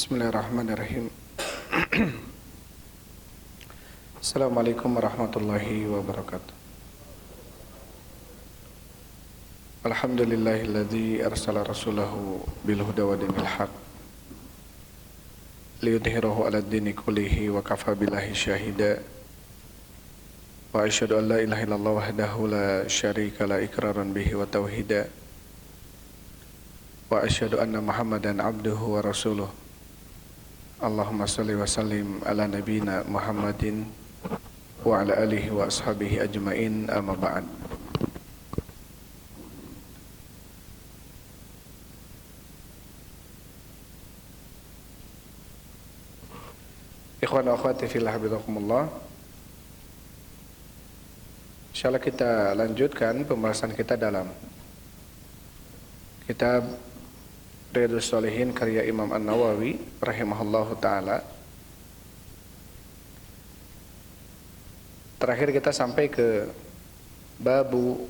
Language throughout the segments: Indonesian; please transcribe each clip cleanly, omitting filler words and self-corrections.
Bismillahirrahmanirrahim. Assalamualaikum warahmatullahi wabarakatuh. Alhamdulillahilladzi arsala rasulahu bil huda wa dinil haq liyudhhirahu 'alad dini kullihi wa kafa billahi syahida. Wa asyhadu an la ilaha illallah wahdahu la syarika la iqraran bihi wa tauhida. Wa asyhadu anna Muhammadan abduhu wa rasuluh. Allahumma salli wa sallim ala nabina Muhammadin wa ala alihi wa ashabihi ajmain, amma ba'd. Ikhwan wa akhwati fillah, habibakumullah. Insyaallah kita lanjutkan pembahasan kita dalam kitab Riyadhus Shalihin karya Imam An-Nawawi rahimahullahu ta'ala. Terakhir kita sampai ke babu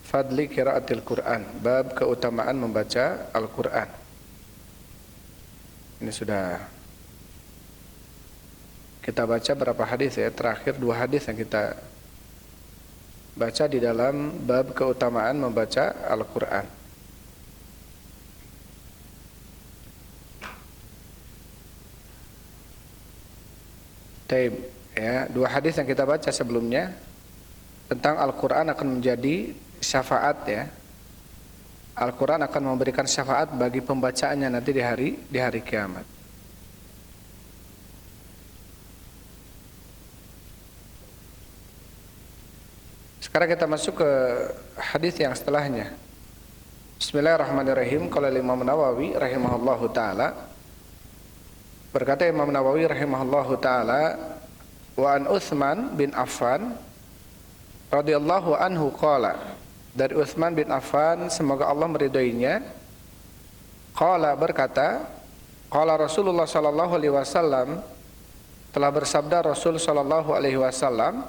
fadli qiraatil Quran, bab keutamaan membaca Al-Quran. Ini sudah kita baca berapa hadis ya? Terakhir 2 hadis yang kita baca di dalam bab keutamaan membaca Al-Quran. Ya, 2 hadis yang kita baca sebelumnya tentang Al-Quran akan menjadi syafaat ya. Al-Quran akan memberikan syafaat bagi pembacaannya nanti di hari kiamat. Sekarang kita masuk ke hadis yang setelahnya. Bismillahirrahmanirrahim. Qala Imam Nawawi rahimahullahu taala. Berkata Imam Nawawi rahimahullahu ta'ala, wa an Utsman bin Affan radhiyallahu anhu qala, dari Utsman bin Affan semoga Allah meridhoinya, qala berkata, qala Rasulullah sallallahu alaihi wasallam, telah bersabda Rasul sallallahu alaihi wasallam,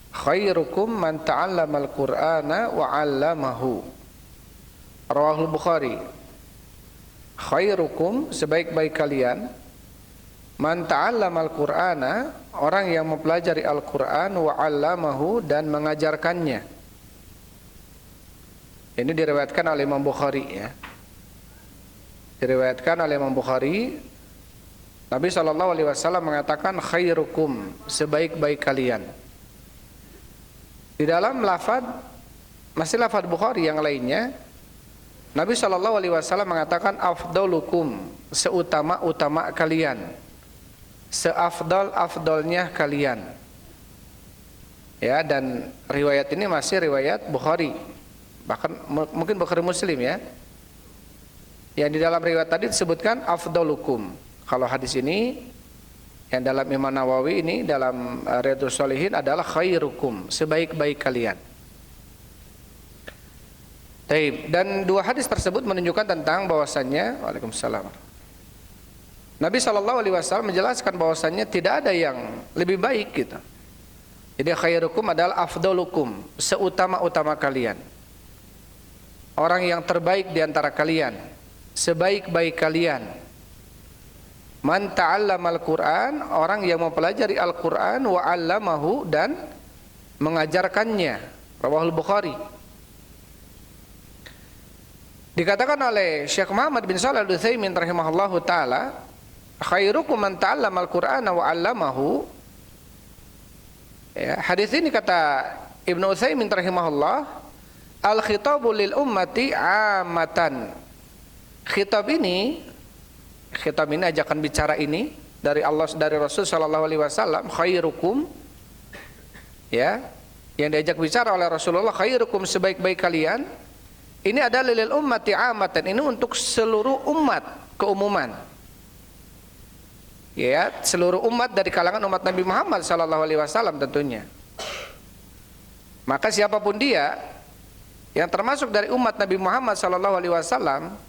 khairukum man ta'allamal Qur'ana wa 'allamahu. Rawahul Bukhari. Khairukum, sebaik-baik kalian, man ta'allamal Qur'ana, orang yang mempelajari Al-Qur'an, wa 'allamahu, dan mengajarkannya. Ini diriwayatkan oleh Imam Bukhari ya. Diriwayatkan oleh Imam Bukhari, Nabi SAW mengatakan khairukum, sebaik-baik kalian. Di dalam lafaz, masih lafaz Bukhari yang lainnya, Nabi SAW mengatakan afdalukum, seutama-utama kalian, seafdal-afdalnya kalian. Ya, dan riwayat ini masih riwayat Bukhari, bahkan mungkin Bukhari Muslim ya. Yang di dalam riwayat tadi disebutkan afdalukum. Kalau hadis ini yang dalam Imam Nawawi ini dalam Riyadhus Shalihin adalah khairukum, sebaik-baik kalian. Dan 2 hadis tersebut menunjukkan tentang bahwasannya, waalaikumsalam, Nabi SAW menjelaskan bahwasannya tidak ada yang lebih baik gitu. Jadi khairukum adalah afdalukum, seutama-utama kalian, orang yang terbaik di antara kalian, sebaik-baik kalian. Man ta'allamal Qur'an, orang yang mempelajari Al-Qur'an, wa 'allamahu, dan mengajarkannya. Rawahul Bukhari. Dikatakan oleh Syekh Muhammad bin Shalih Al-Utsaimin rahimahullahu taala, khairukum man ta'allamal Qur'ana wa 'allamahu. Ya, hadis ini kata Ibnu Utsaimin rahimahullah, al-khitabu lil ummati 'amatan. Khitab ini ajakan bicara ini dari Allah, dari Rasul sallallahu alaihi wasallam, khairukum, ya, yang diajak bicara oleh Rasulullah, khairukum, sebaik-baik kalian. Ini adalah lil ummati amatan, ini untuk seluruh umat, keumuman. Ya, seluruh umat dari kalangan umat Nabi Muhammad sallallahu alaihi wasallam tentunya. Maka siapapun dia yang termasuk dari umat Nabi Muhammad sallallahu alaihi wasallam,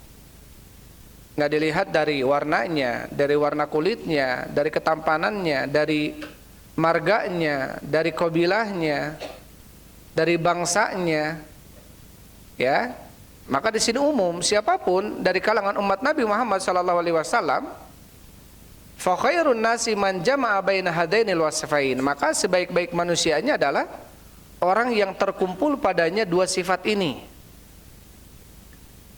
enggak dilihat dari warnanya, dari warna kulitnya, dari ketampanannya, dari marganya, dari kabilahnya, dari bangsanya, ya, Maka di sini umum, siapapun dari kalangan umat Nabi Muhammad sallallahu alaihi wasallam, fa khairun nasi man jama'a baina hadainil wasfain. Maka sebaik-baik manusianya adalah orang yang terkumpul padanya dua sifat ini.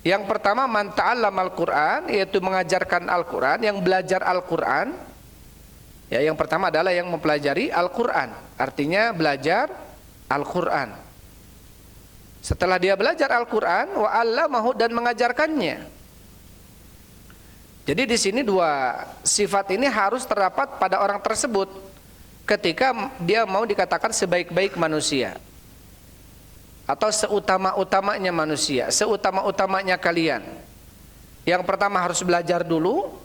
Yang pertama, man ta'allamal Qur'an, yaitu mengajarkan Al-Qur'an, yang belajar Al-Qur'an. Ya, yang pertama adalah yang mempelajari Al-Qur'an, artinya belajar Al-Qur'an. Setelah dia belajar Al-Qur'an, wa 'allamahu, dan mengajarkannya. Jadi di sini dua sifat ini harus terdapat pada orang tersebut ketika dia mau dikatakan sebaik-baik manusia atau seutama-utamanya manusia, seutama-utamanya kalian. Yang pertama harus belajar dulu,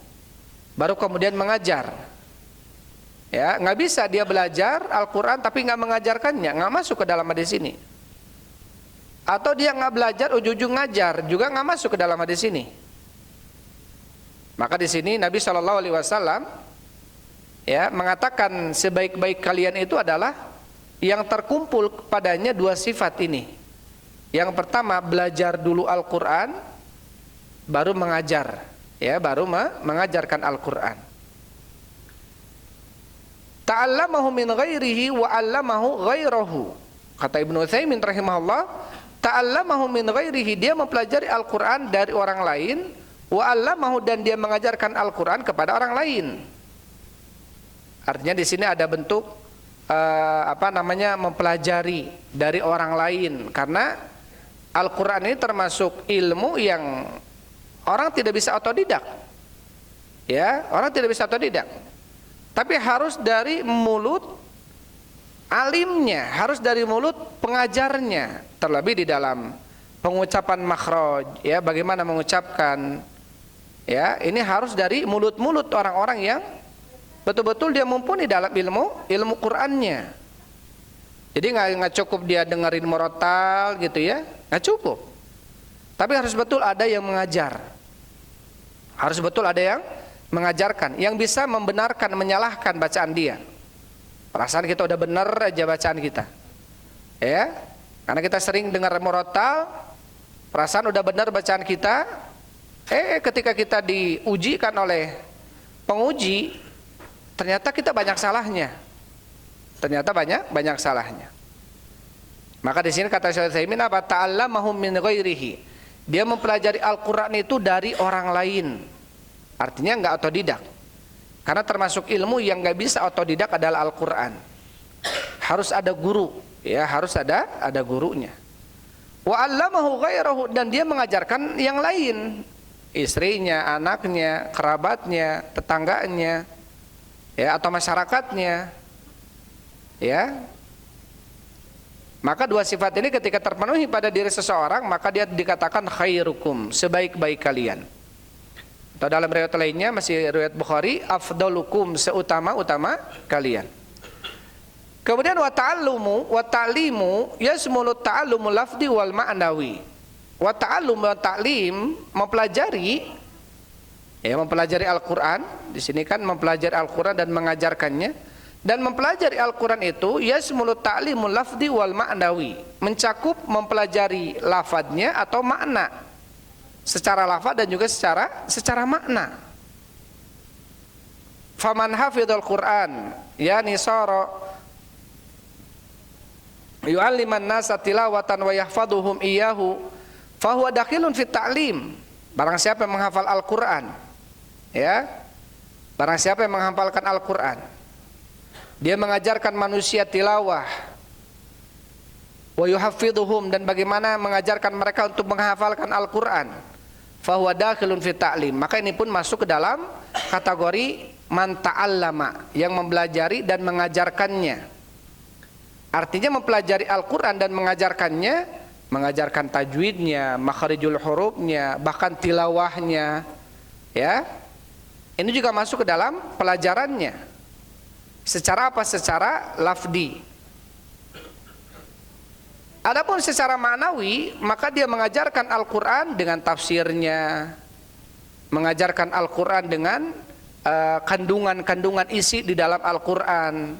baru kemudian mengajar. Ya, nggak bisa dia belajar Al-Qur'an tapi nggak mengajarkannya, nggak masuk ke dalam hadis ini. Atau dia nggak belajar, ujung-ujung ngajar, juga nggak masuk ke dalam hadis ini. Maka di sini Nabi Shallallahu Alaihi Wasallam ya mengatakan sebaik-baik kalian itu adalah yang terkumpul padanya dua sifat ini. Yang pertama, belajar dulu Al-Qur'an, baru mengajar, ya, baru mengajarkan Al-Qur'an. Ta'allamahu min ghairihi wa 'allamahu ghairahu. Kata Ibnu Utsaimin rahimahullah, ta'allamahu min ghairihi, dia mempelajari Al-Qur'an dari orang lain, wa 'allamahu, dan dia mengajarkan Al-Qur'an kepada orang lain. Artinya di sini ada bentuk mempelajari dari orang lain, karena Al-Qur'an ini termasuk ilmu yang orang tidak bisa otodidak. Ya, orang tidak bisa otodidak. Tapi harus dari mulut alimnya, harus dari mulut pengajarnya, terlebih di dalam pengucapan makhraj, ya, bagaimana mengucapkan, ya, ini harus dari mulut-mulut orang-orang yang betul-betul dia mumpuni dalam ilmu Qur'annya. Jadi nggak cukup dia dengerin murotal gitu, ya, nggak cukup. Tapi harus betul ada yang mengajar, harus betul ada yang mengajarkan, yang bisa membenarkan, menyalahkan bacaan dia. Perasaan kita udah benar aja bacaan kita, ya, karena kita sering dengar murotal, perasaan udah benar bacaan kita, ketika kita diujikan oleh penguji, ternyata kita banyak salahnya, ternyata banyak salahnya. Maka di sini kata Syekh Utsaimin apa? Ta'allamahu min ghairihi, dia mempelajari Al-Qur'an itu dari orang lain, artinya nggak otodidak. Karena termasuk ilmu yang nggak bisa otodidak adalah Al-Qur'an. Harus ada guru, ya, harus ada gurunya. Wa 'allamahu ghairahu, dan dia mengajarkan yang lain, istrinya, anaknya, kerabatnya, tetangganya, ya, atau masyarakatnya, ya. Maka dua sifat ini ketika terpenuhi pada diri seseorang, maka dia dikatakan khairukum, sebaik-baik kalian. Atau dalam riwayat lainnya, masih riwayat Bukhari, afdalukum, seutama-utama kalian. Kemudian wa ta'limu yasmulu ta'allumul lafzi wal ma'nawi. Wa ta'allum wa ta'lim, mempelajari, ya, mempelajari Al-Qur'an. Di sini kan mempelajari Al-Qur'an dan mengajarkannya. Dan mempelajari Al-Qur'an itu yasmulu ta'limul lafzi wal ma'nawi, mencakup mempelajari lafadznya atau makna, secara lafaz dan juga secara makna. Faman hafidhal Qur'an, yani sara yu'alliman nasa tilawatan wa yahfaduhum iyyahu, fahuwa dakhilun fit ta'lim. Barang siapa yang menghafal Al-Qur'an, ya, barang siapa yang menghafalkan Al-Qur'an, dia mengajarkan manusia tilawah, wa yuhafidhuhum, dan bagaimana mengajarkan mereka untuk menghafalkan Al-Qur'an, fahuwa dakhilun fit ta'lim. Maka ini pun masuk ke dalam kategori man ta'allama, yang mempelajari dan mengajarkannya. Artinya mempelajari Al-Qur'an dan mengajarkannya, mengajarkan tajwidnya, makharijul hurufnya, bahkan tilawahnya, ya. Ini juga masuk ke dalam pelajarannya. Secara apa? Secara lafdi. Adapun secara maknawi, maka dia mengajarkan Al-Qur'an dengan tafsirnya, mengajarkan Al-Qur'an dengan kandungan-kandungan isi di dalam Al-Qur'an.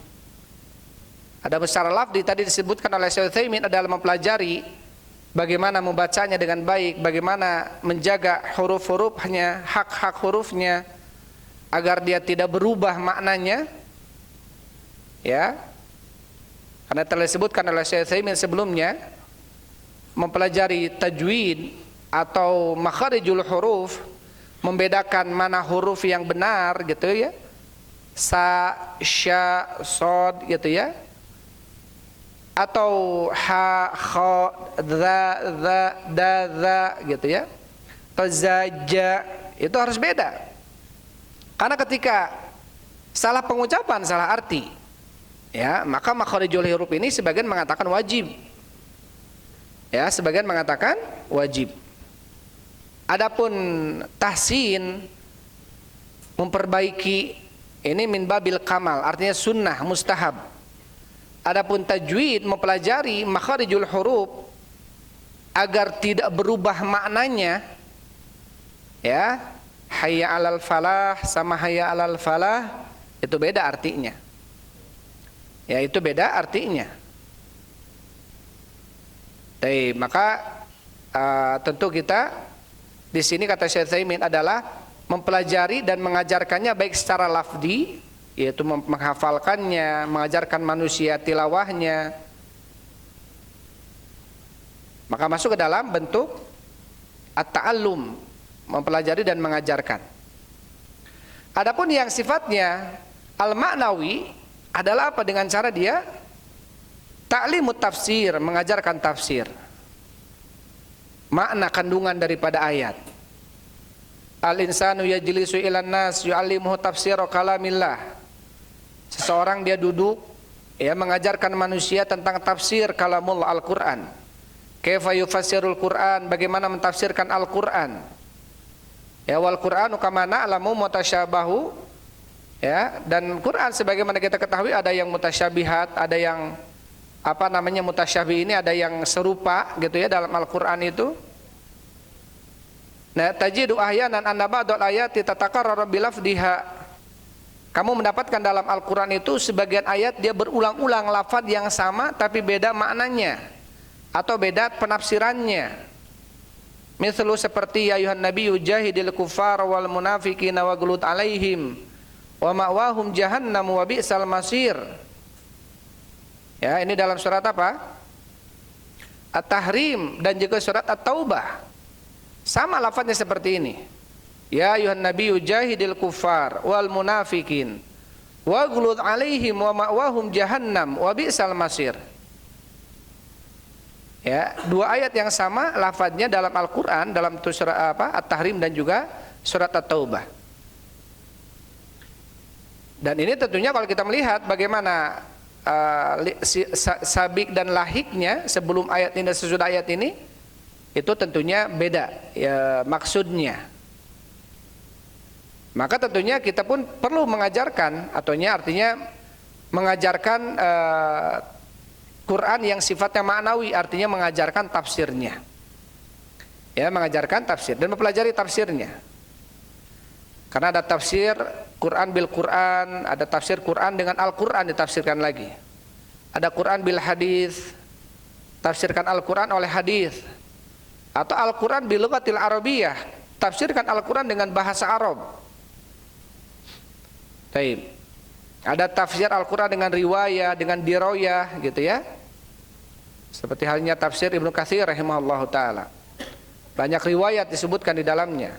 Ada secara lafdi tadi disebutkan oleh Syekh Utsaimin adalah mempelajari bagaimana membacanya dengan baik, bagaimana menjaga huruf-hurufnya, hak-hak hurufnya agar dia tidak berubah maknanya. Ya. Karena telah disebutkan oleh Syekh Utsaimin sebelumnya, mempelajari tajwid atau makharijul huruf, membedakan mana huruf yang benar gitu ya. Sa, sya, sod gitu ya. Atau ha, kha, dza, dza, da, dza gitu ya. Qaza, ja, itu harus beda. Karena ketika salah pengucapan, salah arti, ya, maka makharijul huruf ini sebagian mengatakan wajib. Ya, sebagian mengatakan wajib. Adapun tahsin, memperbaiki, ini min babil kamal, artinya sunnah, mustahab. Adapun tajwid, mempelajari makharijul huruf agar tidak berubah maknanya. Ya, hayya 'alal falah sama hayya 'alal falah itu beda artinya. Ya, itu beda artinya. Baik, maka tentu kita di sini kata Syekh Utsaimin adalah mempelajari dan mengajarkannya baik secara lafzi, yaitu menghafalkannya, mengajarkan manusia tilawahnya, maka masuk ke dalam bentuk at-ta'allum, mempelajari dan mengajarkan. Adapun yang sifatnya al-ma'nawi adalah apa? Dengan cara dia ta'limut tafsir, mengajarkan tafsir, makna kandungan daripada ayat. Al-insanu yajlisu ilan nas yu'allimuhu tafsira kalamillah. Seseorang dia duduk, ya, mengajarkan manusia tentang tafsir kalamullah, Al-Quran. Kaifa yufassirul Quran, bagaimana mentafsirkan Al-Quran. Ya, wal Qur'anu kama na'lamu mutasyabahu. Ya, dan Quran sebagaimana kita ketahui ada yang mutasyabihat, ada yang mutasyabih ini ada yang serupa gitu ya dalam Al-Quran itu. Nah, tajidu ahyanan anna ba'dal ayati tatakarraru bilafdhiha. Kamu mendapatkan dalam Al-Quran itu sebagian ayat dia berulang-ulang lafaz yang sama tapi beda maknanya atau beda penafsirannya. Mislu seperti ya ayuhan nabiyyu jahidil kuffar wal munafiqina waghlud alaihim wa ma'wahum jahannam wa bi'sal masir. Ya, ini dalam surat apa? At-Tahrim dan juga surat At-Taubah. Sama lafaznya seperti ini. Ya ayuhan nabiyyu jahidil kuffar wal munafiqin waghlud alaihim wa ma'wahum jahannam wa bi'sal masir. Ya, dua ayat yang sama lafaznya dalam Al-Qur'an, dalam surat At-Tahrim dan juga surat At-Taubah. Dan ini tentunya kalau kita melihat bagaimana sabik dan lahiknya sebelum ayat ini dan sesudah ayat ini, itu tentunya beda ya, maksudnya. Maka tentunya kita pun perlu mengajarkan, artinya mengajarkan Quran yang sifatnya ma'nawi, artinya mengajarkan tafsirnya. Ya, mengajarkan tafsir dan mempelajari tafsirnya. Karena ada tafsir Quran bil Quran, ada tafsir Quran dengan Al-Quran ditafsirkan lagi. Ada Quran bil hadis, tafsirkan Al-Quran oleh hadis. Atau Al-Quran bil lughatil arabiyyah, tafsirkan Al-Quran dengan bahasa Arab. Baik. Ada tafsir Al-Quran dengan riwayah, dengan diroyah gitu ya. Seperti halnya tafsir Ibnu Katsir rahimahullahu taala. Banyak riwayat disebutkan di dalamnya.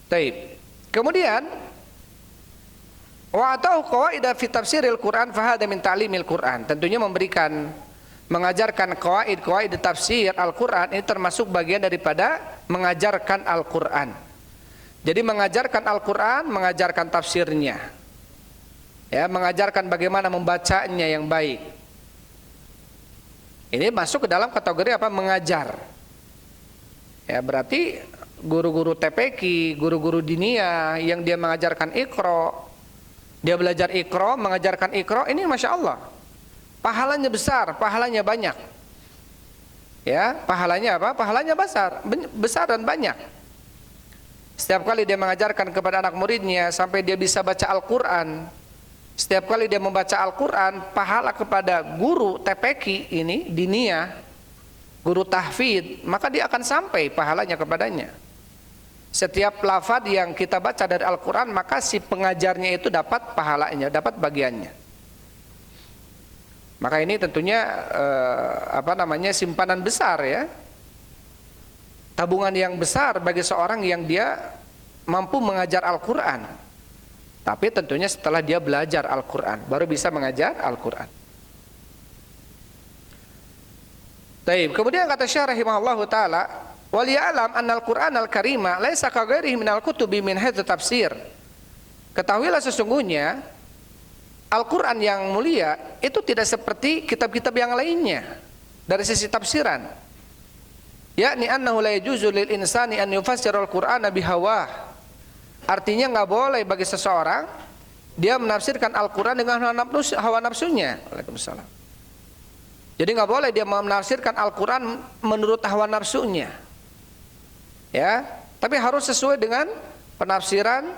Baik. Kemudian wa atau qawaida fi tafsiril Quran fa hada min ta'limil Quran. Tentunya mengajarkan qawaid tafsir Al-Quran ini termasuk bagian daripada mengajarkan Al-Quran. Jadi mengajarkan Al-Quran, mengajarkan tafsirnya, ya, mengajarkan bagaimana membacanya yang baik. Ini masuk ke dalam kategori apa? Mengajar. Ya, berarti guru-guru TPQ, guru-guru diniyah yang dia mengajarkan Iqra, dia belajar Iqra, mengajarkan Iqra, ini Masya Allah pahalanya besar, pahalanya banyak. Ya, pahalanya apa? Pahalanya besar dan banyak. Setiap kali dia mengajarkan kepada anak muridnya sampai dia bisa baca Al-Quran, Setiap kali dia membaca Al-Quran, pahala kepada guru TPQ ini, diniyah, guru tahfidz, maka dia akan sampai pahalanya kepadanya. Setiap lafaz yang kita baca dari Al-Quran, maka si pengajarnya itu dapat pahalanya, dapat bagiannya. Maka ini tentunya simpanan besar ya, tabungan yang besar bagi seorang yang dia mampu mengajar Al-Quran. Tapi tentunya setelah dia belajar Al-Quran, baru bisa mengajar Al-Quran. Taib. Kemudian kata Syekh rahimahullahu taala, wal ya'lam anna al-Qur'an al-karima laisa ka ghairihi min al-kutubi min haitsu tafsir. Ketahuilah sesungguhnya Al-Qur'an yang mulia itu tidak seperti kitab-kitab yang lainnya dari sisi tafsiran. Yakni annahu la yajuzu lil insani an yufassira al-Qur'ana bihawah. Artinya nggak boleh bagi seseorang dia menafsirkan Al-Quran dengan hawa nafsunya. Waalaikumsalam. Jadi nggak boleh dia menafsirkan Al-Quran menurut hawa nafsunya. Ya, tapi harus sesuai dengan penafsiran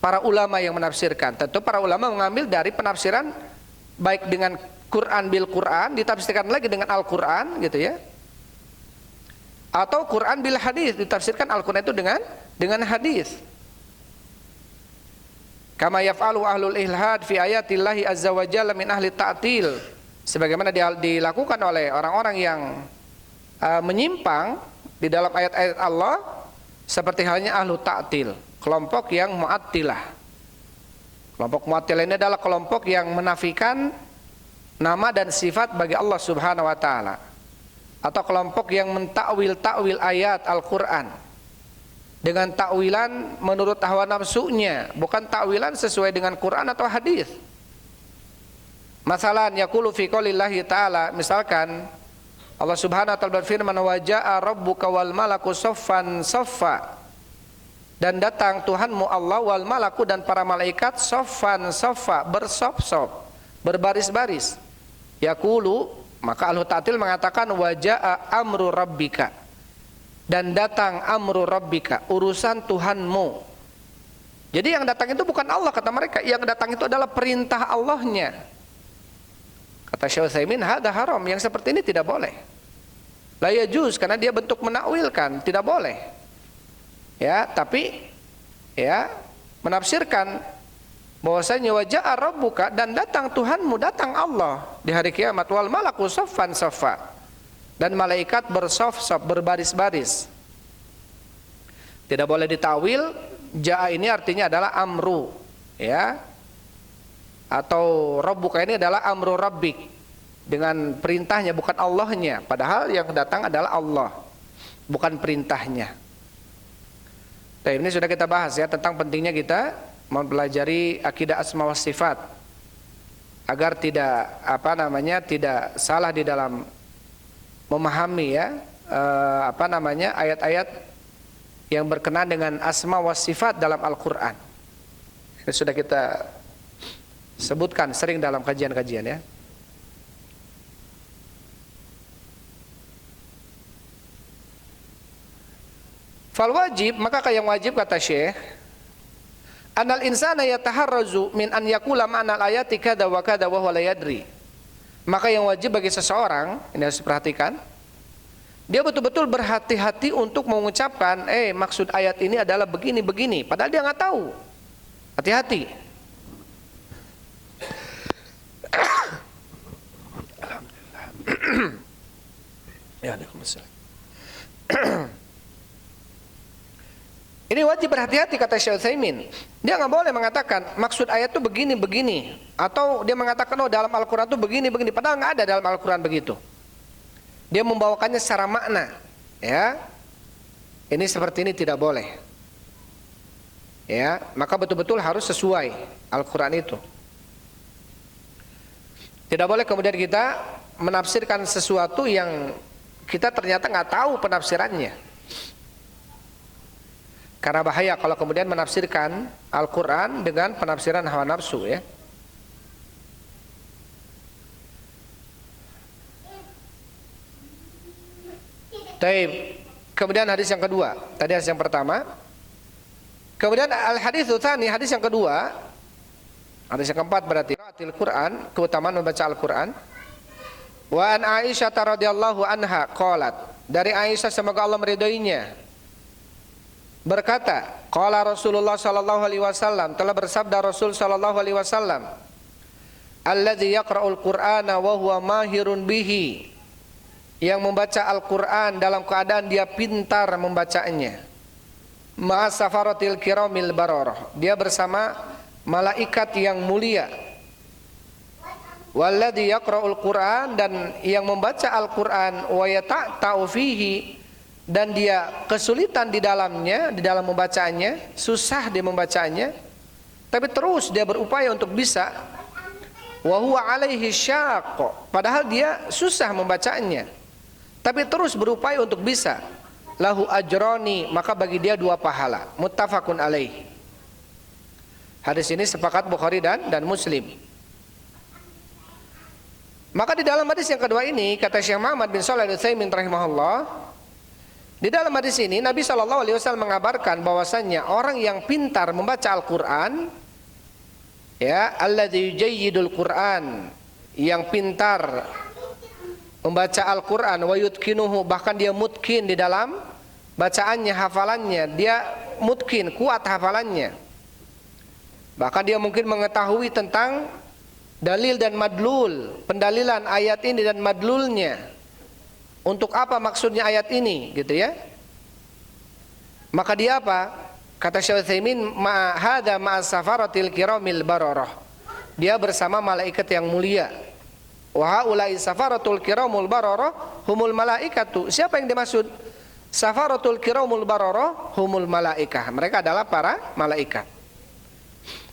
para ulama yang menafsirkan. Tentu para ulama mengambil dari penafsiran baik dengan Quran bil Quran, ditafsirkan lagi dengan Al-Quran, gitu ya. Atau Quran bil hadis, ditafsirkan Al-Quran itu dengan hadis. Kama yaf'alu ahlul ilhad fi ayatillahi azza wa jalla min ahli ta'til, sebagaimana dilakukan oleh orang-orang yang menyimpang di dalam ayat-ayat Allah, seperti halnya ahlu ta'til, kelompok yang mu'attilah. Kelompok mu'attilah ini adalah kelompok yang menafikan nama dan sifat bagi Allah Subhanahu wa taala, atau kelompok yang mentakwil ayat Al-Qur'an dengan takwilan menurut hawa nafsunya, bukan takwilan sesuai dengan Quran atau hadis. Masalan yaqulu fi qoulillahi ta'ala, misalkan Allah Subhanahu wa taala berfirman, wa jaa rabbuka wal malaku saffan saffa, dan datang Tuhanmu Allah wal malaku dan para malaikat saffan saffa, bersop-sop, berbaris-baris. Yaqulu, maka ahlu ta'til mengatakan wa jaa amru rabbika, dan datang amru rabbika, urusan Tuhanmu. Jadi yang datang itu bukan Allah, kata mereka, yang datang itu adalah perintah Allahnya. Kata Syekh Utsaimin, hadza haram, yang seperti ini tidak boleh. La yajuz, karena dia bentuk menakwilkan, tidak boleh. Ya, tapi ya menafsirkan bahwasanya wa jaa rabbuka, dan datang Tuhanmu, datang Allah di hari kiamat, wal malaku saffan saffa, dan malaikat bersaf-saf, berbaris-baris. Tidak boleh ditawil. Jaa ini artinya adalah amru, ya, atau rabbuka ini adalah amru rabbik, dengan perintahnya, bukan Allahnya. Padahal yang datang adalah Allah, bukan perintahnya. Nah, ini sudah kita bahas ya, tentang pentingnya kita mempelajari akidah asma wa sifat agar tidak tidak salah di dalam memahami ya ayat-ayat yang berkenaan dengan asma wa sifat dalam Al-Qur'an. Ini sudah kita sebutkan sering dalam kajian-kajian ya. Fal wajib, maka yang wajib kata Syekh, anal insana yataharrazu min an yaqula ma'nal ayati kada wa kada wa huwa la yadri. Maka yang wajib bagi seseorang, ini harus diperhatikan, dia betul-betul berhati-hati untuk mengucapkan maksud ayat ini adalah begini-begini, padahal dia nggak tahu. Hati-hati. Alhamdulillah. Ya, ini wajib berhati-hati kata Syekh Utsaimin. Dia nggak boleh mengatakan maksud ayat itu begini-begini, atau dia mengatakan dalam Al-Quran itu begini-begini, padahal nggak ada dalam Al-Quran begitu. Dia membawakannya secara makna, ya. Ini seperti ini tidak boleh. Ya, maka betul-betul harus sesuai Al-Quran itu. Tidak boleh kemudian kita menafsirkan sesuatu yang kita ternyata nggak tahu penafsirannya. Karena bahaya kalau kemudian menafsirkan Al-Quran dengan penafsiran hawa nafsu ya. Taib. Kemudian hadis yang kedua, tadi hadis yang pertama. Kemudian al-hadits tsani, hadis yang kedua, Hadis yang keempat berarti qiraatil Quran, keutamaan membaca Al-Quran. Wa an Aisyah radhiyallahu anha qalat, dari Aisyah semoga Allah meridhoinya, berkata, qala Rasulullah sallallahu alaihi wasallam, telah bersabda Rasul sallallahu alaihi wasallam, alladzi yaqra'ul Qur'ana wa huwa mahirun bihi, yang membaca Al-Qur'an dalam keadaan dia pintar membacanya, ma'as safaratil kiramil bararah, dia bersama malaikat yang mulia. Walladzi yaqra'ul Qur'an, dan yang membaca Al-Qur'an wa yata'ta'u fihi, dan dia kesulitan di dalamnya, di dalam membacanya, susah dia membacanya, tapi terus dia berupaya untuk bisa. Wa huwa alaihi syaqq, padahal dia susah membacanya, tapi terus berupaya untuk bisa. Lahu ajrani, maka bagi dia 2 pahala. Muttafaqun alaih. Hadis ini sepakat Bukhari dan Muslim. Maka di dalam hadis yang kedua ini, kata Syekh Muhammad bin Shalih Al-Utsaimin rahimahullah, di dalam hadis ini Nabi SAW mengabarkan bahwasannya orang yang pintar membaca Al-Quran, ya, alladzi yujayyidul Quran, yang pintar membaca Al-Quran, wa yutkinuhu, bahkan dia mutkin di dalam bacaannya, hafalannya, dia mutkin, kuat hafalannya, bahkan dia mungkin mengetahui tentang dalil dan madlul, pendalilan ayat ini dan madlulnya, untuk apa maksudnya ayat ini, gitu ya. Maka dia apa? Kata Syekh Utsaimin, ma hadza ma'as safaratil kiramil bararah, dia bersama malaikat yang mulia. Wa haula'i safaratul kiramul bararah humul malaikatu. Siapa yang dimaksud? Safaratul kiramul bararah humul malaikah, mereka adalah para malaikat.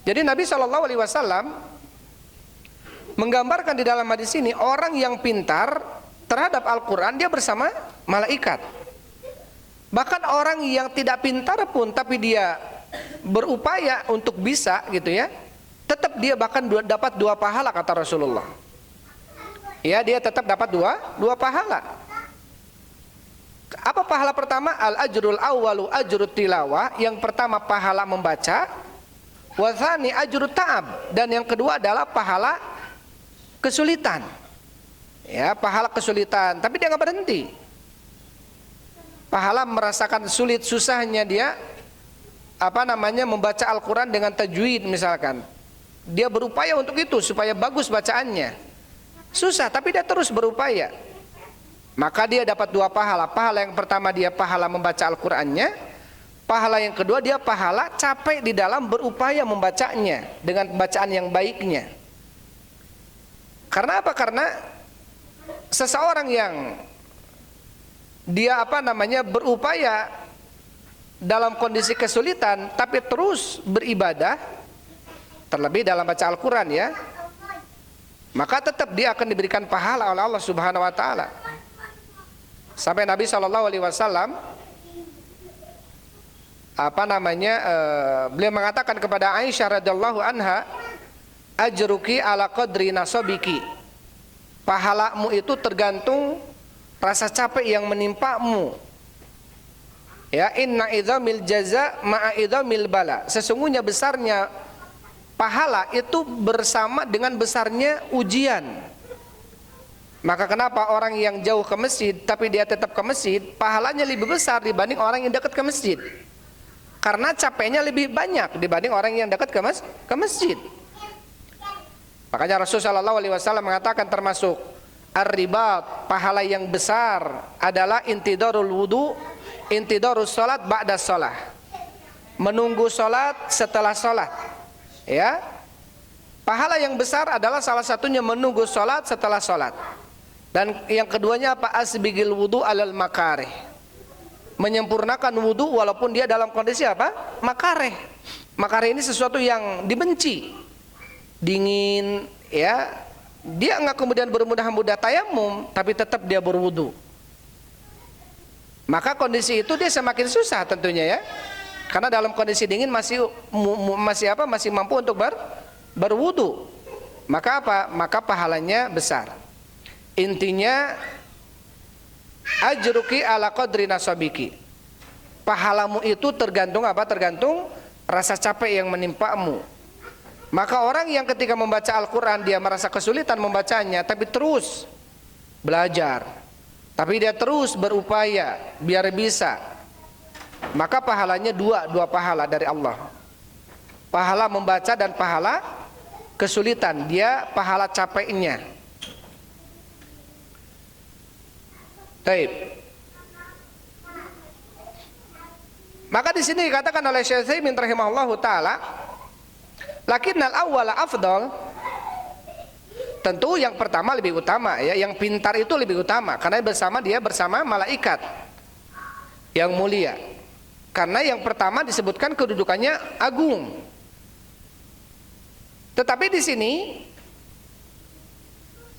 Jadi Nabi SAW menggambarkan di dalam hadis ini orang yang pintar terhadap Al-Quran, dia bersama malaikat. Bahkan orang yang tidak pintar pun tapi dia berupaya untuk bisa, gitu ya, tetap dia bahkan dapat 2 pahala, kata Rasulullah. Ya, dia tetap dapat dua pahala. Apa pahala pertama? Al-ajrul awwalu ajrut tilawah, yang pertama pahala membaca, wa tsani ajrut ta'ab, dan yang kedua adalah pahala kesulitan. Ya, pahala kesulitan, tapi dia nggak berhenti. Pahala merasakan sulit susahnya dia membaca Al-Quran dengan tajwid misalkan. Dia berupaya untuk itu supaya bagus bacaannya. Susah, tapi dia terus berupaya. Maka dia dapat 2 pahala. Pahala yang pertama dia pahala membaca Al-Qurannya. Pahala yang kedua dia pahala capek di dalam berupaya membacanya dengan bacaan yang baiknya. Karena apa? Karena seseorang yang dia berupaya dalam kondisi kesulitan tapi terus beribadah, terlebih dalam baca Al-Quran, ya, maka tetap dia akan diberikan pahala oleh Allah Subhanahu wa taala. Sampai Nabi SAW beliau mengatakan kepada Aisyah radhiyallahu anha, ajruki ala qadri nasabiki, pahalamu itu tergantung rasa capek yang menimpamu. Ya, inna idzamil jaza ma'a idzamil bala, sesungguhnya besarnya pahala itu bersama dengan besarnya ujian. Maka kenapa orang yang jauh ke masjid tapi dia tetap ke masjid, pahalanya lebih besar dibanding orang yang dekat ke masjid, karena capeknya lebih banyak dibanding orang yang dekat ke masjid. Makanya Rasulullah SAW mengatakan termasuk ar-ribat, pahala yang besar adalah intidarul wudu, intidarus salat ba'da salah, menunggu salat setelah salat. Ya, pahala yang besar adalah salah satunya menunggu salat setelah salat. Dan yang keduanya apa? Asbigil wudu alal makarih, menyempurnakan wudu walaupun dia dalam kondisi apa? Makarih. Makarih ini sesuatu yang dibenci, dingin, ya. Dia enggak kemudian bermudah-mudah tayamum, tapi tetap dia berwudu. Maka kondisi itu dia semakin susah tentunya, ya. Karena dalam kondisi dingin masih mampu untuk berwudu. Maka apa? Maka pahalanya besar. Intinya ajruki ala qadri nasabiki, pahalamu itu tergantung apa? Tergantung rasa capek yang menimpamu. Maka orang yang ketika membaca Al-Quran dia merasa kesulitan membacanya, tapi terus belajar, tapi dia terus berupaya biar bisa, maka pahalanya dua pahala dari Allah. Pahala membaca dan pahala kesulitan, dia pahala capeknya. Taib. Maka di sini dikatakan oleh Syekh Utsaimin rahimahullahu taala, lakinnal awwala afdal. Tentu yang pertama lebih utama ya, yang pintar itu lebih utama karena dia bersama malaikat yang mulia. Karena yang pertama disebutkan kedudukannya agung. Tetapi di sini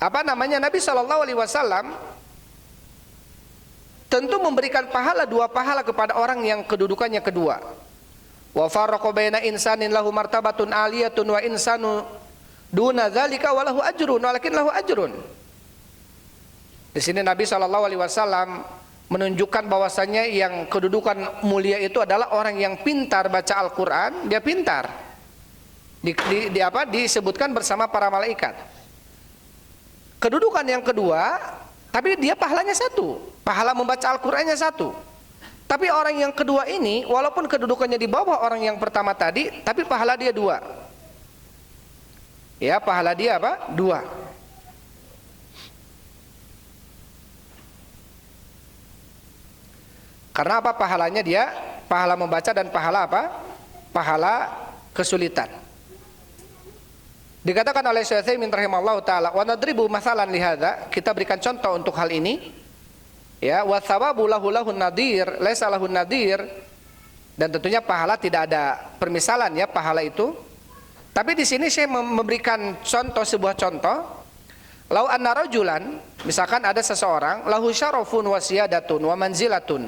Nabi Shallallahu Alaihi Wasallam tentu memberikan dua pahala kepada orang yang kedudukannya kedua. Wa farraqa baina insanin lahu martabatun aliyatun wa insanu duna dzalika wa lahu ajrun walakin lahu ajrun. Di sini Nabi Shallallahu Alaihi Wasallam menunjukkan bahwasanya yang kedudukan mulia itu adalah orang yang pintar baca Al-Quran, dia pintar. Disebutkan bersama para malaikat. Kedudukan yang kedua, tapi dia pahalanya satu, pahala membaca Al-Qur'annya satu. Tapi orang yang kedua ini, walaupun kedudukannya di bawah orang yang pertama tadi, tapi pahala dia dua. Ya, pahala dia apa? Dua. Karena apa pahalanya dia? Pahala membaca dan pahala apa? Pahala kesulitan. Dikatakan oleh Syekh Utsaimin rahimahullahu taala, wa nadribu masalan li hadza, kita berikan contoh untuk hal ini. Ya, wa thawabu lahun nadir, laisa lahun nadir. Dan tentunya pahala tidak ada permisalan ya pahala itu. Tapi di sini saya memberikan sebuah contoh. Lau anna rajulan, misalkan ada seseorang lahu syarafun wa siyadatun wa manzilatun.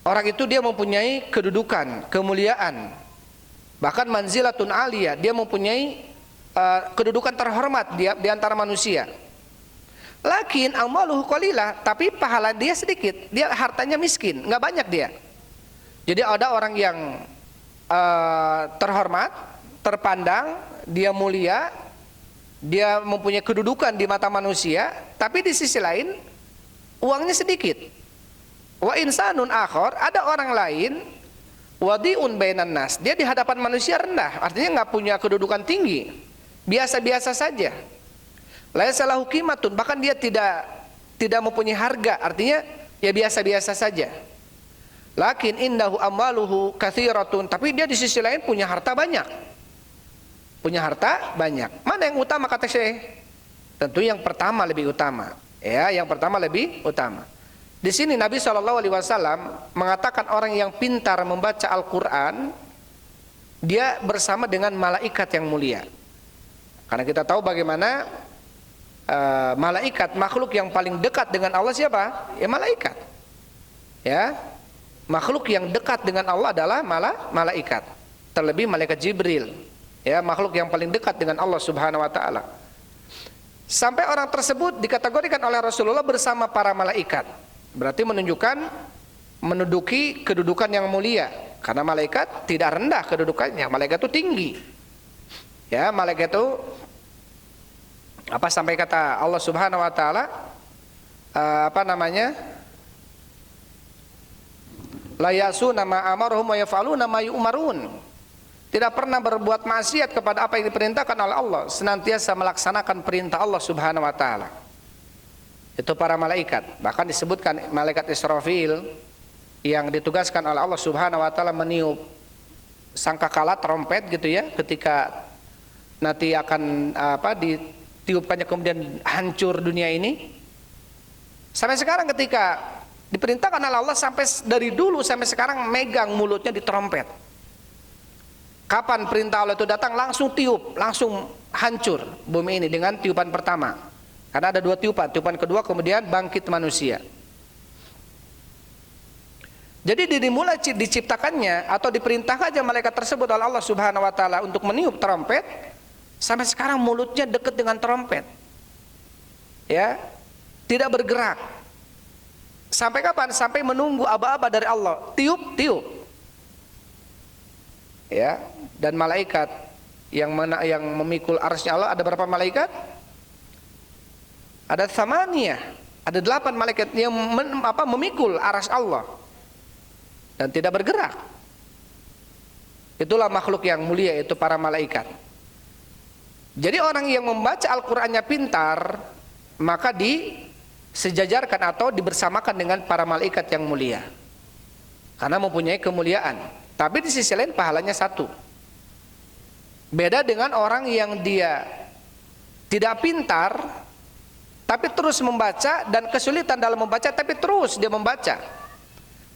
Orang itu dia mempunyai kedudukan, kemuliaan. Bahkan manzilatun aliyah, dia mempunyai kedudukan terhormat di antara manusia. Lakin amaluhu qalilah, tapi pahala dia sedikit, dia hartanya miskin, nggak banyak dia. Jadi ada orang yang terhormat, terpandang, dia mulia, dia mempunyai kedudukan di mata manusia, tapi di sisi lain uangnya sedikit. Wa insanun akhar, ada orang lain wadiun bainan nas, dia di hadapan manusia rendah, artinya nggak punya kedudukan tinggi, biasa-biasa saja. Laisa lahu qimatun, bahkan dia tidak mempunyai harga, artinya ya biasa-biasa saja. Lakin indahu amwaluhu katsiratun, tapi dia di sisi lain punya harta banyak. Punya harta banyak. Mana yang utama kata Syekh? Tentu yang pertama lebih utama. Ya, yang pertama lebih utama. Di sini Nabi SAW mengatakan orang yang pintar membaca Al-Quran, dia bersama dengan malaikat yang mulia. Karena kita tahu bagaimana malaikat, makhluk yang paling dekat dengan Allah siapa? Ya malaikat. Ya, makhluk yang dekat dengan Allah adalah malaikat. Terlebih malaikat Jibril. Ya, makhluk yang paling dekat dengan Allah Subhanahu wa taala. Sampai orang tersebut dikategorikan oleh Rasulullah bersama para malaikat. Berarti menunjukkan menduduki kedudukan yang mulia. Karena malaikat tidak rendah kedudukannya, malaikat itu tinggi. Ya, malaikat itu sampai kata Allah Subhanahu wa taala la yasuna ma amaruhum wa yaf'aluna ma yu'marun. Tidak pernah berbuat maksiat kepada apa yang diperintahkan oleh Allah, senantiasa melaksanakan perintah Allah Subhanahu wa taala. Itu para malaikat. Bahkan disebutkan malaikat Israfil yang ditugaskan oleh Allah Subhanahu wa taala meniup sangkakala trompet gitu ya, ketika nanti akan ditiupkannya kemudian hancur dunia ini. Sampai sekarang ketika diperintahkan oleh Allah, sampai dari dulu sampai sekarang megang mulutnya di trompet. Kapan perintah Allah itu datang langsung tiup, langsung hancur bumi ini dengan tiupan pertama. Karena ada dua tiupan, tiupan kedua kemudian bangkit manusia. Jadi dimulai diciptakannya atau diperintahkannya malaikat tersebut oleh Allah Subhanahu wa taala untuk meniup trompet, sampai sekarang mulutnya dekat dengan trompet. Ya, tidak bergerak. Sampai kapan? Sampai menunggu aba-aba dari Allah. Tiup, tiup. Ya, dan malaikat yang memikul arsy-Nya Allah ada berapa malaikat? Ada tsamaniyah, ada 8 malaikat yang memikul arsy Allah dan tidak bergerak. Itulah makhluk yang mulia, itu para malaikat. Jadi orang yang membaca Al-Qur'annya pintar, maka disejajarkan atau dibersamakan dengan para malaikat yang mulia, karena mempunyai kemuliaan. Tapi di sisi lain pahalanya satu. Beda dengan orang yang dia tidak pintar tapi terus membaca dan kesulitan dalam membaca tapi terus dia membaca.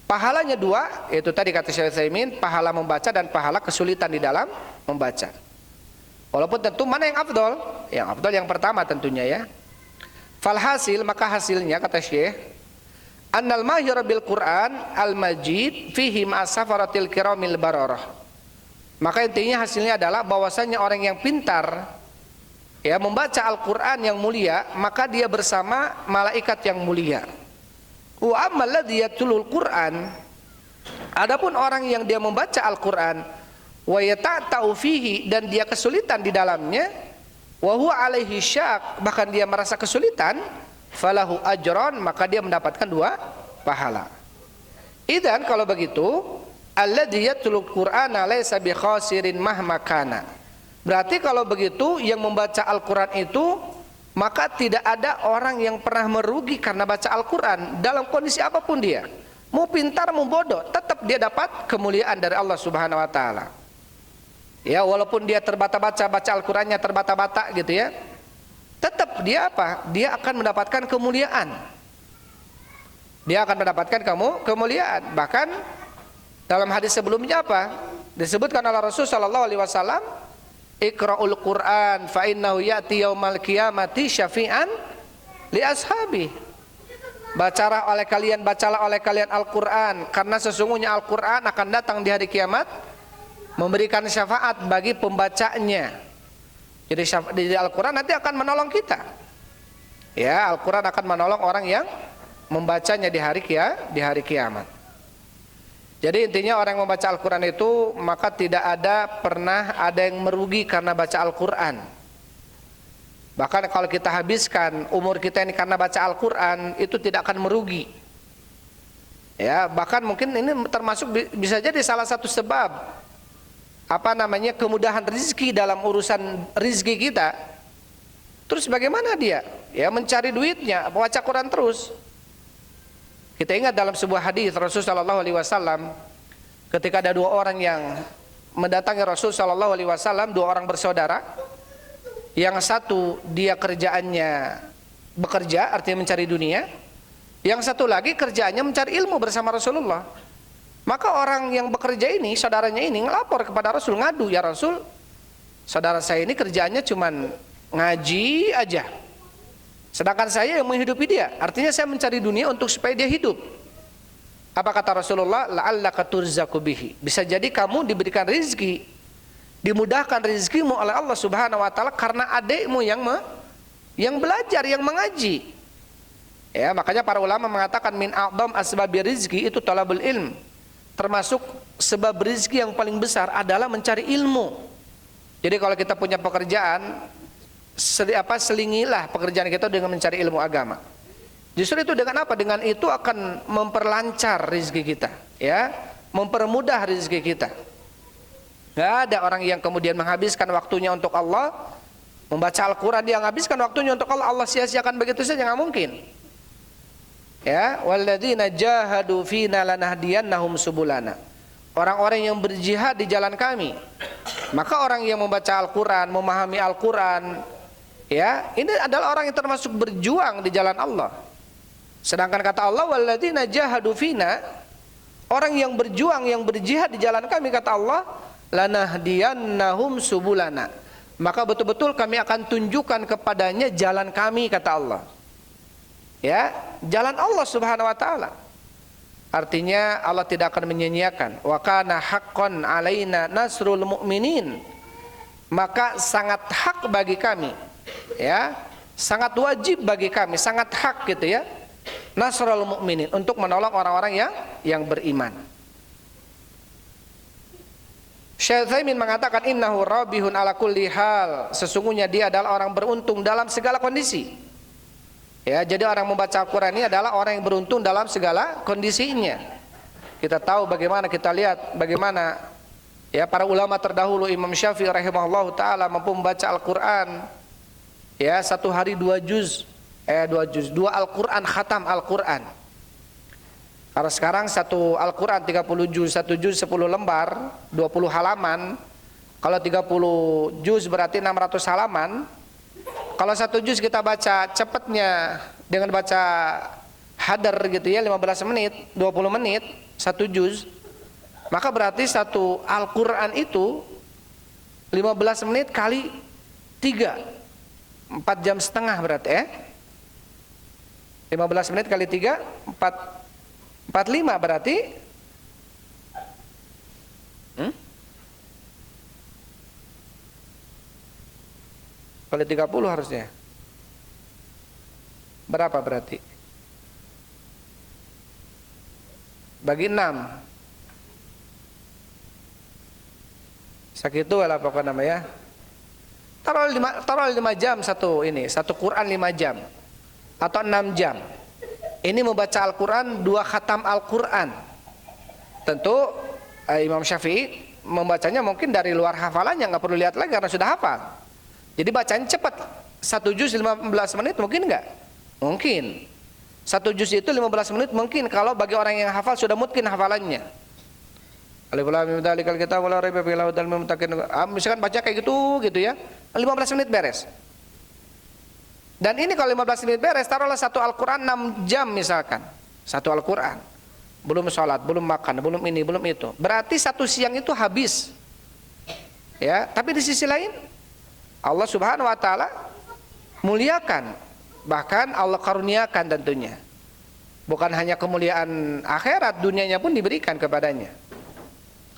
Pahalanya 2, itu tadi kata Syekh Utsaimin, pahala membaca dan pahala kesulitan di dalam membaca. Walaupun tentu mana yang afdol? Yang afdol yang pertama tentunya ya. Falhasil, maka hasilnya kata Syekh, annal mahir bil Quran al-majid fihi ma'asafaratil kiramil bararah. Maka intinya hasilnya adalah bahwasanya orang yang pintar ya membaca Al-Qur'an yang mulia, maka dia bersama malaikat yang mulia. Wa ammal ladzi yatlul Qur'an, adapun orang yang dia membaca Al-Qur'an wa yata'ta'u fihi, dan dia kesulitan di dalamnya, wa huwa alaihi syak, bahkan dia merasa kesulitan, falahu ajron, maka dia mendapatkan 2 pahala. Idzan kalau begitu, alladzi yatlul Qur'ana laysa bi khasirin mahma kana. Berarti kalau begitu yang membaca Al-Qur'an itu, maka tidak ada orang yang pernah merugi karena baca Al-Qur'an dalam kondisi apapun dia. Mau pintar mau bodoh, tetap dia dapat kemuliaan dari Allah Subhanahu wa taala. Ya, walaupun dia terbata-baca baca Al-Qur'annya terbata-bata gitu ya, tetap dia apa? Dia akan mendapatkan kemuliaan. Dia akan mendapatkan kemuliaan. Bahkan dalam hadis sebelumnya apa? Disebutkan oleh Rasul sallallahu alaihi wasallam, Iqra'ul Qur'an fa innahu ya'ti yaumal qiyamati syafi'an li ashabi. Bacalah oleh kalian Al-Qur'an, karena sesungguhnya Al-Qur'an akan datang di hari kiamat memberikan syafaat bagi pembacanya. Jadi di Al-Qur'an nanti akan menolong kita. Ya, Al-Qur'an akan menolong orang yang membacanya di hari kiamat. Jadi intinya orang yang membaca Al-Qur'an itu maka tidak pernah ada yang merugi karena baca Al-Qur'an. Bahkan kalau kita habiskan umur kita ini karena baca Al-Qur'an, itu tidak akan merugi. Ya, bahkan mungkin ini termasuk bisa jadi salah satu sebab kemudahan rezeki dalam urusan rezeki kita. Terus bagaimana dia? Ya, mencari duitnya, baca Quran terus. Kita ingat dalam sebuah hadis Rasulullah SAW, ketika ada 2 orang yang mendatangi Rasulullah SAW, 2 orang bersaudara. Yang satu dia kerjaannya bekerja, artinya mencari dunia. Yang satu lagi kerjaannya mencari ilmu bersama Rasulullah. Maka orang yang bekerja ini, saudaranya ini ngelapor kepada Rasul, ngadu, ya Rasul, saudara saya ini kerjaannya cuman ngaji aja, sedangkan saya yang menghidupi dia. Artinya saya mencari dunia untuk supaya dia hidup. Apa kata Rasulullah? La'allaka turzaqu bihi. Bisa jadi kamu diberikan rezeki, dimudahkan rezekimu oleh Allah Subhanahu wa taala karena adikmu yang belajar, yang mengaji. Ya, makanya para ulama mengatakan min a'dham asbabi rizki itu talabul ilm. Termasuk sebab rezeki yang paling besar adalah mencari ilmu. Jadi kalau kita punya pekerjaan, selingilah pekerjaan kita dengan mencari ilmu agama. Justru itu dengan apa? Dengan itu akan memperlancar rezeki kita, ya, mempermudah rezeki kita. Gak ada orang yang kemudian menghabiskan waktunya untuk Allah, membaca Al-Quran dia menghabiskan waktunya untuk Allah, Allah sia-siakan begitu saja, nggak mungkin. Ya, walladzina jahadu fina lanahdiyannahum subulana. Orang-orang yang berjihad di jalan kami. Maka orang yang membaca Al-Quran, memahami Al-Quran, ya, ini adalah orang yang termasuk berjuang di jalan Allah. Sedangkan kata Allah, walladzina jahadu fina, orang yang berjuang, yang berjihad di jalan kami, kata Allah, lanahdiyannahum subulana. Maka betul-betul kami akan tunjukkan kepadanya jalan kami, kata Allah. Ya, jalan Allah Subhanahu wa taala. Artinya Allah tidak akan menyia-nyiakan. Wa kana haqqan alaina nasrul mu'minin. Maka sangat hak bagi kami, ya, sangat wajib bagi kami, sangat hak gitu ya, nasrul mu'minin, untuk menolong orang-orang yang beriman. Syekh Utsaimin mengatakan innahu rabihun ala kulli hal, sesungguhnya dia adalah orang beruntung dalam segala kondisi. Ya, jadi orang membaca Al-Qur'an ini adalah orang yang beruntung dalam segala kondisinya. Kita tahu bagaimana, kita lihat bagaimana ya para ulama terdahulu, Imam Syafi'i rahimahullahu taala mampu membaca Al-Qur'an ya satu hari 2 juz, 2 Al-Qur'an, khatam Al-Qur'an. Kalau sekarang satu Al-Quran 30 juz, 1 juz 10 lembar, 20 halaman. Kalau 30 juz berarti 600 halaman. Kalau 1 juz kita baca cepatnya dengan baca hadar gitu ya, 15 menit, 20 menit, 1 juz, maka berarti satu Al-Quran itu 15 menit kali 3, 4 jam setengah berarti 15 menit kali 3, 45 berarti kali 30 harusnya berapa berarti? Bagi 6 segitu lah pokoknya namanya. Taruh 5 jam satu Quran 5 jam atau 6 jam. Ini membaca Al-Quran 2 khatam Al-Quran. Tentu Imam Syafi'i membacanya mungkin dari luar hafalannya, nggak perlu lihat lagi karena sudah hafal. Jadi bacanya cepat. 1 juz 15 menit mungkin nggak? Mungkin. 1 juz itu 15 menit mungkin kalau bagi orang yang hafal sudah mungkin hafalannya. Alif lam mim dzalikal kitab la raiba fihi hudal lil muttaqin. Misalkan baca kayak gitu ya. 15 menit beres. Dan ini kalau 15 menit beres, taruhlah satu Al-Quran 6 jam misalkan. Satu Al-Quran. Belum sholat, belum makan, belum ini, belum itu. Berarti satu siang itu habis. Ya, tapi di sisi lain Allah Subhanahu wa taala muliakan. Bahkan Allah karuniakan tentunya. Bukan hanya kemuliaan akhirat, dunianya pun diberikan kepadanya.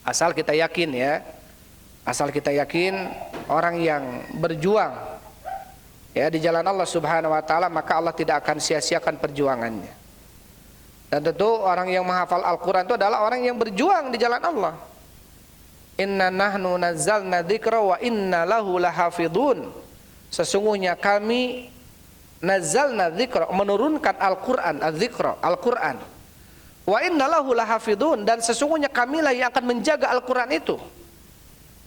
Asal kita yakin ya. Asal kita yakin orang yang berjuang ya di jalan Allah Subhanahu wa taala, maka Allah tidak akan sia-siakan perjuangannya. Dan tentu orang yang menghafal Al-Qur'an itu adalah orang yang berjuang di jalan Allah. Inna nahnu nazzalna dzikra wa inna lahu lahafidun. Sesungguhnya kami nazzalna dzikra, menurunkan Al-Qur'an, az-dzikra, Al-Qur'an. Wa inna lahu lahafidun, dan sesungguhnya kamilah yang akan menjaga Al-Qur'an itu.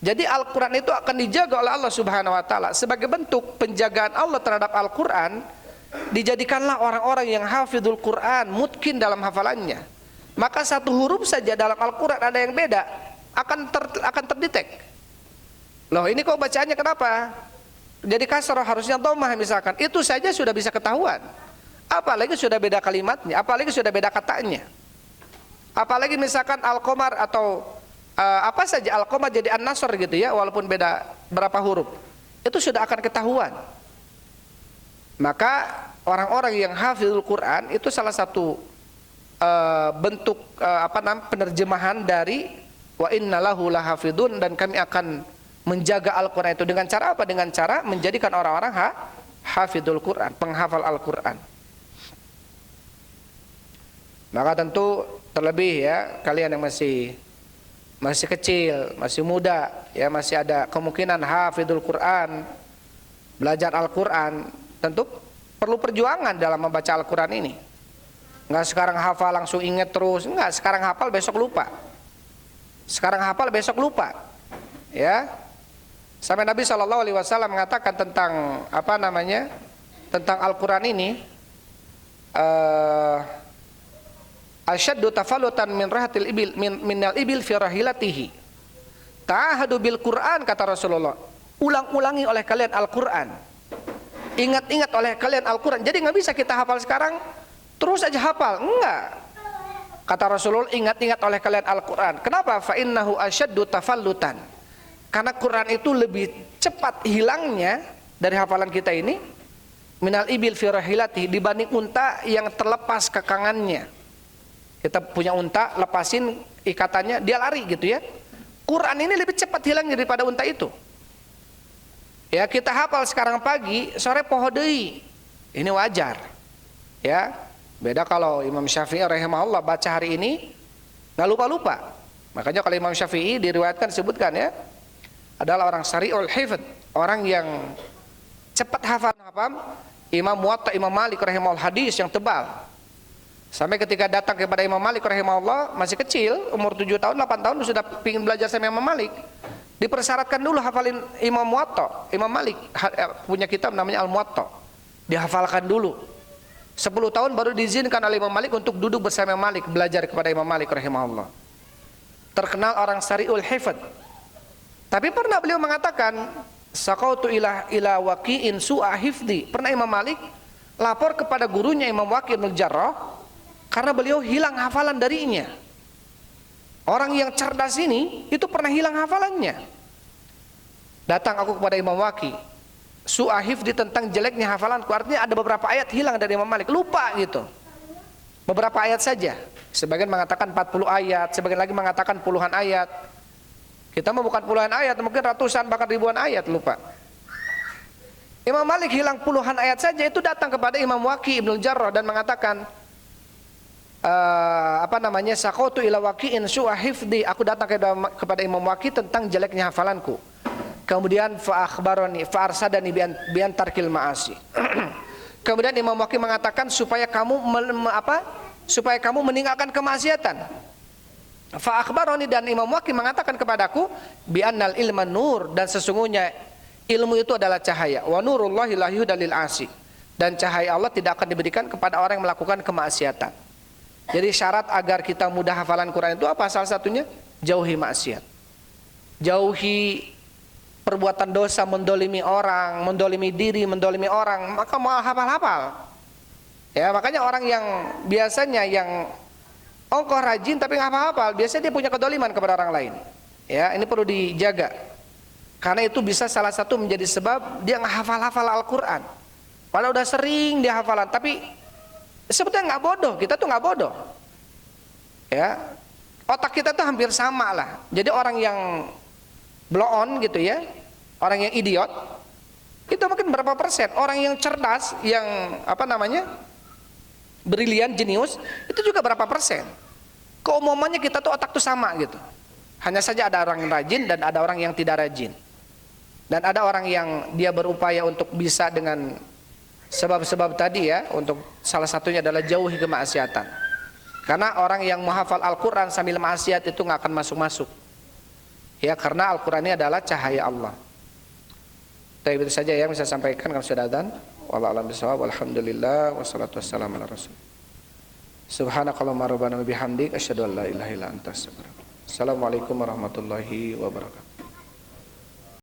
Jadi Al-Quran itu akan dijaga oleh Allah Subhanahu wa taala. Sebagai bentuk penjagaan Allah terhadap Al-Quran, dijadikanlah orang-orang yang hafidhul Quran, mutkin dalam hafalannya. Maka satu huruf saja dalam Al-Quran ada yang beda, akan terdetek. Loh, ini kok bacaannya kenapa? Jadi kasroh, harusnya dhammah misalkan. Itu saja sudah bisa ketahuan. Apalagi sudah beda kalimatnya, apalagi sudah beda katanya. Apalagi misalkan Al-Qamar atau apa saja, Al-Qamar jadi An-Nasr gitu ya, walaupun beda berapa huruf, itu sudah akan ketahuan. Maka orang-orang yang hafizul Quran itu salah satu bentuk penerjemahan dari wa innalahu lahafidun, dan kami akan menjaga Al-Quran itu dengan cara apa? Dengan cara menjadikan orang-orang hafizul Quran, penghafal Al-Quran. Maka tentu terlebih ya kalian yang masih kecil, masih muda, ya masih ada kemungkinan hafizul Quran, belajar Al-Quran, tentu perlu perjuangan dalam membaca Al-Quran ini. Enggak sekarang hafal langsung ingat terus, enggak, sekarang hafal besok lupa. Sekarang hafal besok lupa. Ya. Sampai Nabi SAW mengatakan tentang tentang Al-Quran ini, asyaddu tafalutan min rahatil ibil minal ibil fi rahilatihi. Ta'ahadu bil Quran, kata Rasulullah. Ulang-ulangi oleh kalian Al-Quran. Ingat-ingat oleh kalian Al-Quran. Jadi nggak bisa kita hafal sekarang terus aja hafal, enggak. Kata Rasulullah, ingat-ingat oleh kalian Al-Quran. Kenapa? Fa innahu asyaddu tafallutan. Karena Quran itu lebih cepat hilangnya dari hafalan kita ini minal ibil fi rahilatihi, dibanding unta yang terlepas kekangannya. Kita punya unta, lepasin ikatannya, dia lari gitu ya. Quran ini lebih cepat hilangnya daripada unta itu. Ya, kita hafal sekarang pagi, sore poho deui. Ini wajar. Ya. Beda kalau Imam Syafi'i rahimahullah baca hari ini enggak lupa-lupa. Makanya kalau Imam Syafi'i diriwayatkan disebutkan ya, adalah orang sari'ul hifdz, orang yang cepat hafal. Imam Muwatta Imam Malik rahimahullah hadis yang tebal. Sampai ketika datang kepada Imam Malik rahimahullah masih kecil, umur 7 tahun, 8 tahun sudah ingin belajar sama Imam Malik. Dipersyaratkan dulu hafalin Imam Muwatta. Imam Malik punya kitab namanya Al-Muwatta. Dihafalkan dulu. 10 tahun baru diizinkan oleh Imam Malik untuk duduk bersama Imam Malik, belajar kepada Imam Malik rahimahullah. Terkenal orang sari'ul hifdz. Tapi pernah beliau mengatakan, Saqautu ila waqi'in su'a hifdi. Pernah Imam Malik lapor kepada gurunya Imam Waqi' bin Jarrah karena beliau hilang hafalan darinya. Orang yang cerdas ini itu pernah hilang hafalannya. Datang aku kepada Imam Waqi', su'a hifdi, tentang jeleknya hafalanku. Artinya ada beberapa ayat hilang dari Imam Malik, lupa gitu. Beberapa ayat saja. Sebagian mengatakan 40 ayat, sebagian lagi mengatakan puluhan ayat. Kita mah bukan puluhan ayat, mungkin ratusan bahkan ribuan ayat, lupa. Imam Malik hilang puluhan ayat saja, itu datang kepada Imam Waqi' bin Jarrah dan mengatakan, Saqautu ila waqi'in su'a hifdi. Aku datang kepada Imam Waqi' tentang jeleknya hafalanku. Kemudian fa'akhbarani fa'arsadani bian tarkil ma'asi. Kemudian Imam Waqi' mengatakan supaya kamu meninggalkan kemaksiatan. Fa'akhbarani, dan Imam Waqi' mengatakan kepadaku bi'annal ilman nur, dan sesungguhnya ilmu itu adalah cahaya. Wa nurullahi la yuhda lil 'asi, dan cahaya Allah tidak akan diberikan kepada orang yang melakukan kemaksiatan. Jadi syarat agar kita mudah hafalan Quran itu apa? Salah satunya jauhi maksiat. Jauhi perbuatan dosa, mendolimi orang, mendolimi diri, mendolimi orang, maka mau hafal-hafal. Ya, makanya orang yang biasanya yang ongkoh rajin tapi nggak hafal, biasanya dia punya kedoliman kepada orang lain. Ya, ini perlu dijaga. Karena itu bisa salah satu menjadi sebab dia nggak hafal-hafal Al-Quran. Padahal udah sering dia hafalan, tapi sebetulnya nggak bodoh, kita tuh nggak bodoh. Ya, otak kita tuh hampir sama lah. Jadi orang yang blow on gitu ya, orang yang idiot, itu mungkin berapa persen. Orang yang cerdas, yang brilian, jenius, itu juga berapa persen. Keumumannya kita tuh otak tuh sama gitu. Hanya saja ada orang yang rajin dan ada orang yang tidak rajin. Dan ada orang yang dia berupaya untuk bisa dengan sebab-sebab tadi ya, untuk salah satunya adalah jauhi kemaksiatan. Karena orang yang menghafal Al-Quran sambil maksiat itu nggak akan masuk-masuk. Ya, karena Al-Quran ini adalah cahaya Allah. Tapi itu saja yang bisa sampaikan kalau sudah adzan. Wallahu a'lam bishawab. Alhamdulillah wassalatu wassalamu ala rasul. Subhanakallahumma rabbana wa bihamdik asyhadu an la ilaha illa anta astaghfiruka. Assalamualaikum warahmatullahi wabarakatuh.